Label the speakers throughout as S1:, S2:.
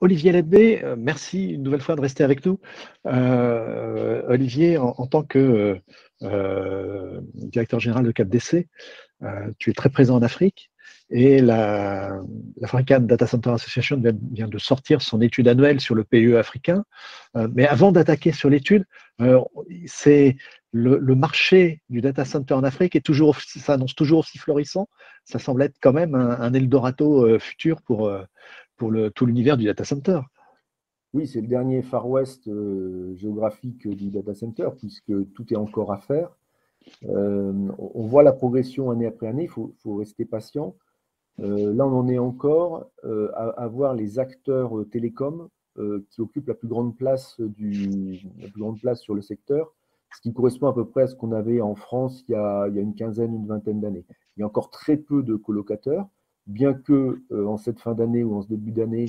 S1: Olivier Ledbé, merci une nouvelle fois de rester avec nous. Olivier, en tant que directeur général de CapDC, tu es très présent en Afrique et l'African Data Center Association vient de sortir son étude annuelle sur le PIE africain. Mais avant d'attaquer sur l'étude, c'est le marché du data center en Afrique s'annonce toujours aussi florissant. Ça semble être quand même un Eldorado futur pour tout l'univers du data center.
S2: Oui, c'est le dernier Far West géographique du data center, puisque tout est encore à faire. On voit la progression année après année, il faut rester patient. Là, on en est encore à voir les acteurs télécoms qui occupent la plus grande place sur le secteur, ce qui correspond à peu près à ce qu'on avait en France il y a une quinzaine, une vingtaine d'années. Il y a encore très peu de colocateurs, bien que en cette fin d'année ou en ce début d'année,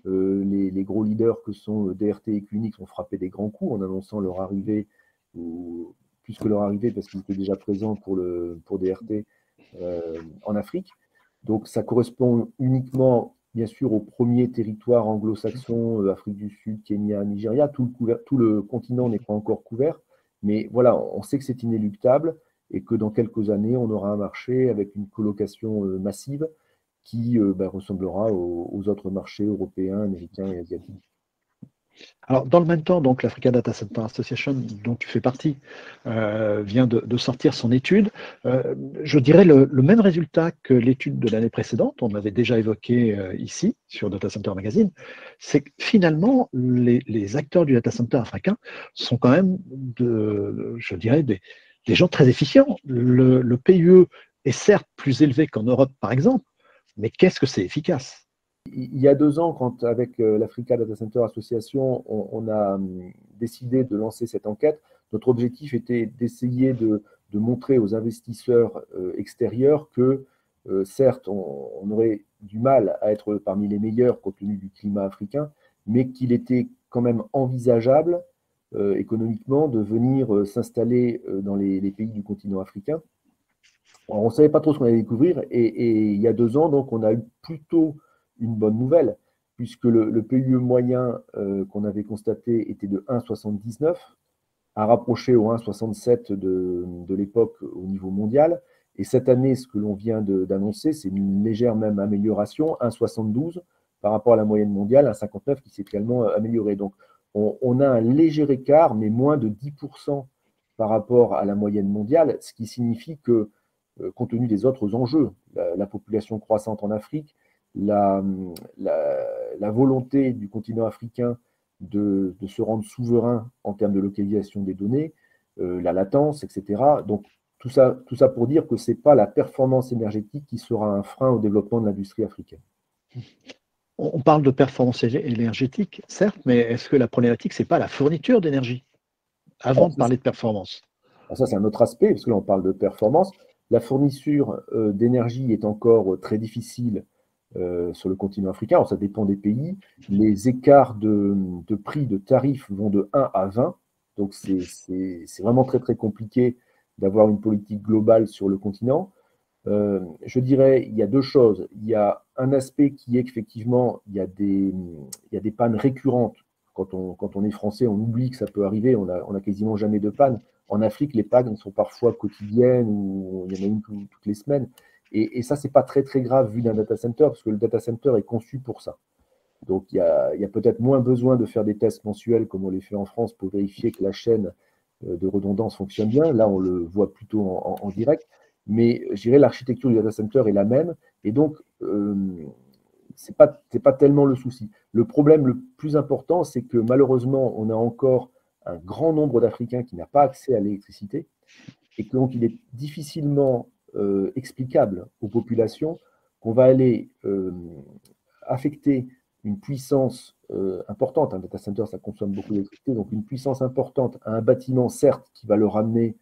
S2: les gros leaders que sont DRT et Equinix ont frappé des grands coups en annonçant leur arrivée, ou plus que leur arrivée parce qu'ils étaient déjà présents pour DRT en Afrique. Donc ça correspond uniquement, bien sûr, au premier territoire anglo-saxon, Afrique du Sud, Kenya, Nigeria. Tout le continent n'est pas encore couvert, mais voilà, on sait que c'est inéluctable et que dans quelques années, on aura un marché avec une colocation massive qui ressemblera aux autres marchés européens, américains et asiatiques.
S1: Alors, dans le même temps, donc l'Africa Data Center Association, dont tu fais partie, vient de sortir son étude. Je dirais le même résultat que l'étude de l'année précédente, on l'avait déjà évoqué ici, sur Data Center Magazine, c'est que finalement, les acteurs du data center africain sont quand même, je dirais, des gens très efficients. Le PIE est certes plus élevé qu'en Europe, par exemple, mais qu'est-ce que c'est efficace?
S2: Il y a 2 ans, quand avec l'Africa Data Center Association, on a décidé de lancer cette enquête, notre objectif était d'essayer de montrer aux investisseurs extérieurs que, certes, on aurait du mal à être parmi les meilleurs compte tenu du climat africain, mais qu'il était quand même envisageable économiquement de venir s'installer dans les pays du continent africain. Alors, on ne savait pas trop ce qu'on allait découvrir et il y a 2 ans, donc, on a eu plutôt une bonne nouvelle, puisque le PIE moyen qu'on avait constaté était de 1,79, à rapprocher au 1,67 de l'époque au niveau mondial. Et cette année, ce que l'on vient d'annoncer, c'est une légère même amélioration, 1,72 par rapport à la moyenne mondiale, 1,59 qui s'est également amélioré. Donc, on a un léger écart, mais moins de 10% par rapport à la moyenne mondiale, ce qui signifie que, compte tenu des autres enjeux, la population croissante en Afrique, la volonté du continent africain de se rendre souverain en termes de localisation des données, la latence, etc. Donc, tout ça pour dire que ce n'est pas la performance énergétique qui sera un frein au développement de l'industrie africaine.
S1: On parle de performance énergétique, certes, mais est-ce que la problématique, ce n'est pas la fourniture d'énergie avant de parler de performance?
S2: Alors ça, c'est un autre aspect, parce que là, on parle de performance. La fourniture d'énergie est encore très difficile sur le continent africain. Alors, ça dépend des pays. Les écarts de prix, de tarifs vont de 1 à 20. Donc, c'est vraiment très, très compliqué d'avoir une politique globale sur le continent. Je dirais, il y a 2 choses. Il y a un aspect qui est qu'effectivement, il y a des pannes récurrentes. Quand on est français, on oublie que ça peut arriver. On a quasiment jamais de panne. En Afrique, les pannes sont parfois quotidiennes ou il y en a une toutes les semaines. Et ça, c'est pas très, très grave vu d'un data center, parce que le data center est conçu pour ça. Donc, il y a peut-être moins besoin de faire des tests mensuels comme on les fait en France pour vérifier que la chaîne de redondance fonctionne bien. Là, on le voit plutôt en direct. Mais je dirais l'architecture du data center est la même. Et donc, c'est pas tellement le souci. Le problème le plus important, c'est que malheureusement, on a encore un grand nombre d'Africains qui n'a pas accès à l'électricité et que donc il est difficilement explicable aux populations qu'on va aller affecter une puissance importante. Un data center, ça consomme beaucoup d'électricité, donc une puissance importante à un bâtiment, certes, qui va leur amener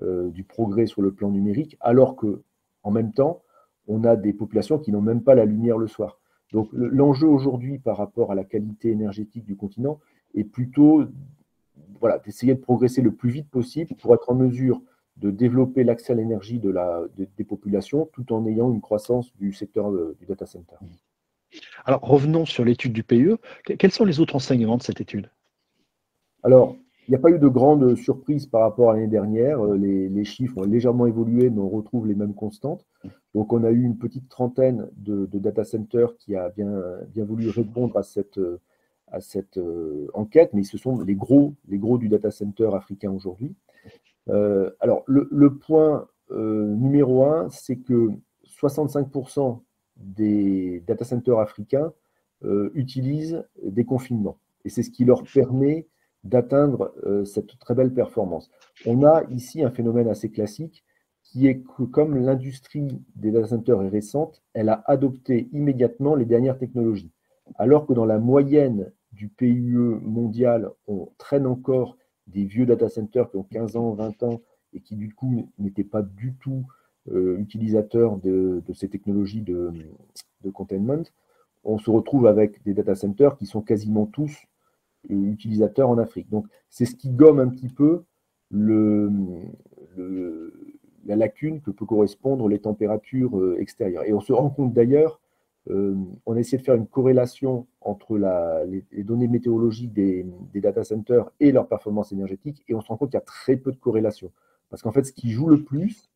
S2: du progrès sur le plan numérique, alors que en même temps, on a des populations qui n'ont même pas la lumière le soir. Donc l'enjeu aujourd'hui par rapport à la qualité énergétique du continent est plutôt d'essayer de progresser le plus vite possible pour être en mesure de développer l'accès à l'énergie des populations tout en ayant une croissance du secteur du data center.
S1: Alors, revenons sur l'étude du PIE. Quels sont les autres enseignements de cette étude?
S2: Alors, il n'y a pas eu de grande surprise par rapport à l'année dernière. Les chiffres ont légèrement évolué, mais on retrouve les mêmes constantes. Donc, on a eu une petite trentaine de data centers qui a bien voulu répondre à cette enquête, mais ce sont les gros du data center africain aujourd'hui. Alors, le point numéro un, c'est que 65% des data centers africains utilisent des confinements. Et c'est ce qui leur permet d'atteindre cette très belle performance. On a ici un phénomène assez classique qui est que comme l'industrie des data centers est récente, elle a adopté immédiatement les dernières technologies. Alors que dans la moyenne du PIE mondial, on traîne encore des vieux data centers qui ont 15 ans, 20 ans et qui du coup n'étaient pas du tout utilisateurs de ces technologies de containment, on se retrouve avec des data centers qui sont quasiment tous utilisateurs en Afrique. Donc c'est ce qui gomme un petit peu le, la lacune que peut correspondre les températures extérieures. Et on se rend compte d'ailleurs, on a essayé de faire une corrélation entre les données météorologiques des data centers et leur performance énergétique, et on se rend compte qu'il y a très peu de corrélation. Parce qu'en fait, ce qui joue le plus,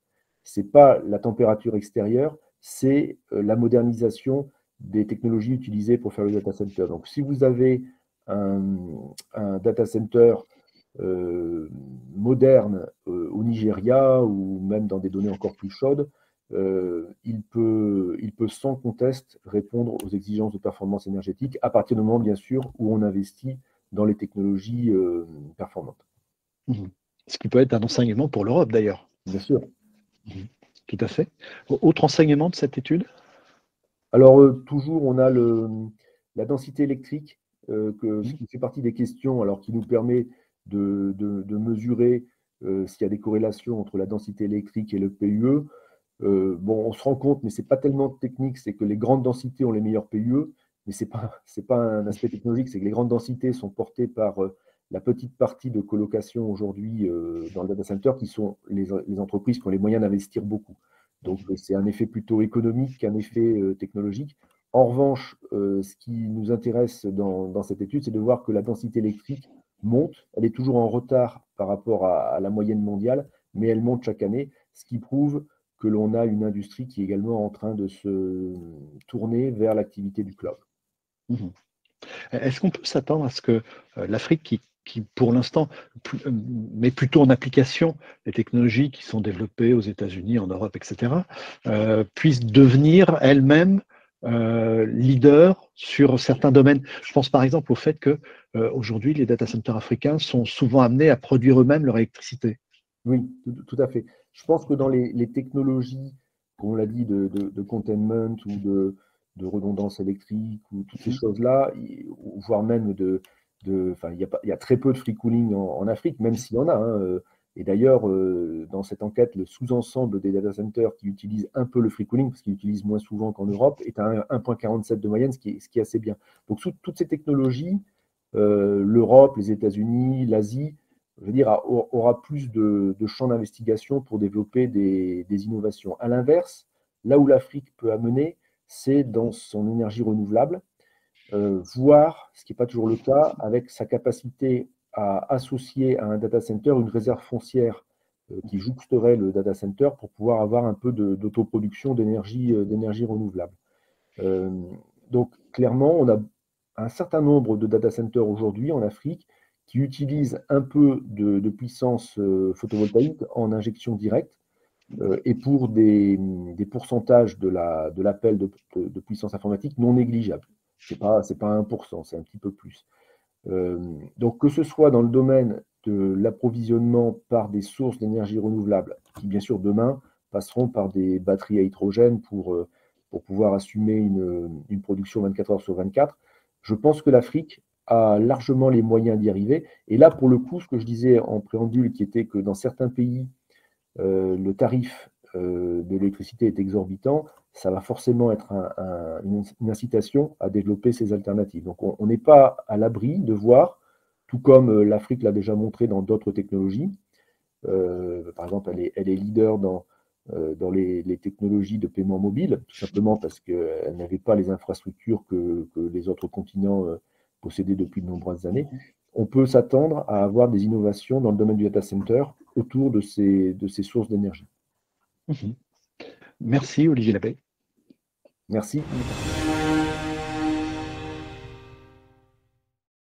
S2: ce n'est pas la température extérieure, c'est la modernisation des technologies utilisées pour faire le data center. Donc, si vous avez un, un data center moderne au Nigeria ou même dans des données encore plus chaudes, il peut sans conteste répondre aux exigences de performance énergétique à partir du moment, bien sûr, où on investit dans les technologies performantes.
S1: Mhm. Ce qui peut être un enseignement pour l'Europe d'ailleurs.
S2: Bien sûr.
S1: Mhm. Tout à fait. Autre enseignement de cette étude?
S2: Alors, toujours, on a la densité électrique, ce
S1: Mhm.
S2: qui fait partie des questions, alors qui nous permet de mesurer s'il y a des corrélations entre la densité électrique et le PUE. Bon, on se rend compte, mais ce n'est pas tellement technique, c'est que les grandes densités ont les meilleurs PUE, mais c'est pas un aspect technologique, c'est que les grandes densités sont portées par la petite partie de colocation aujourd'hui dans le data center, qui sont les entreprises qui ont les moyens d'investir beaucoup. Donc, c'est un effet plutôt économique qu'un effet technologique. En revanche, ce qui nous intéresse dans cette étude, c'est de voir que la densité électrique monte. Elle est toujours en retard par rapport à la moyenne mondiale, mais elle monte chaque année, ce qui prouve que l'on a une industrie qui est également en train de se tourner vers l'activité du cloud.
S1: Mhm. Est-ce qu'on peut s'attendre à ce que l'Afrique, qui pour l'instant met plutôt en application les technologies qui sont développées aux États-Unis, en Europe, etc., puisse devenir elle-même leader sur certains domaines? Je pense par exemple au fait que aujourd'hui les data centers africains sont souvent amenés à produire eux-mêmes leur électricité.
S2: Oui, tout à fait. Je pense que dans les technologies, comme on l'a dit, de containment ou de redondance électrique ou toutes ces
S1: Mhm.
S2: choses-là, voire même enfin, il y a très peu de free cooling en Afrique, même s'il y en a, hein. Et d'ailleurs, dans cette enquête, le sous-ensemble des data centers qui utilisent un peu le free cooling, parce qu'ils utilisent moins souvent qu'en Europe, est à 1,47 de moyenne, ce qui est assez bien. Donc, toutes ces technologies, l'Europe, les États-Unis, l'Asie, je veux dire, aura plus de champs d'investigation pour développer des innovations. À l'inverse, là où l'Afrique peut amener, c'est dans son énergie renouvelable, voire, ce qui n'est pas toujours le cas, avec sa capacité à associer à un data center une réserve foncière qui jouxterait le data center pour pouvoir avoir un peu d'autoproduction d'énergie renouvelable. Euh, donc, clairement, on a un certain nombre de data centers aujourd'hui en Afrique qui utilisent un peu de puissance photovoltaïque en injection directe et pour des pourcentages de l'appel de puissance informatique non négligeables. C'est pas 1%, c'est un petit peu plus. Euh, donc, que ce soit dans le domaine de l'approvisionnement par des sources d'énergie renouvelable, qui bien sûr demain passeront par des batteries à hydrogène pour pouvoir assumer une production 24 heures sur 24, je pense que l'Afrique a largement les moyens d'y arriver. Et là, pour le coup, ce que je disais en préambule, qui était que dans certains pays, le tarif de l'électricité est exorbitant, ça va forcément être une incitation à développer ces alternatives. Donc on n'est pas à l'abri de voir, tout comme l'Afrique l'a déjà montré dans d'autres technologies, par exemple elle est leader dans les technologies de paiement mobile, tout simplement parce qu'elles n'avaient pas les infrastructures que les autres continents possédaient depuis de nombreuses années. On peut s'attendre à avoir des innovations dans le domaine du data center autour de ces sources d'énergie.
S1: Merci Olivier Labbé.
S2: Merci.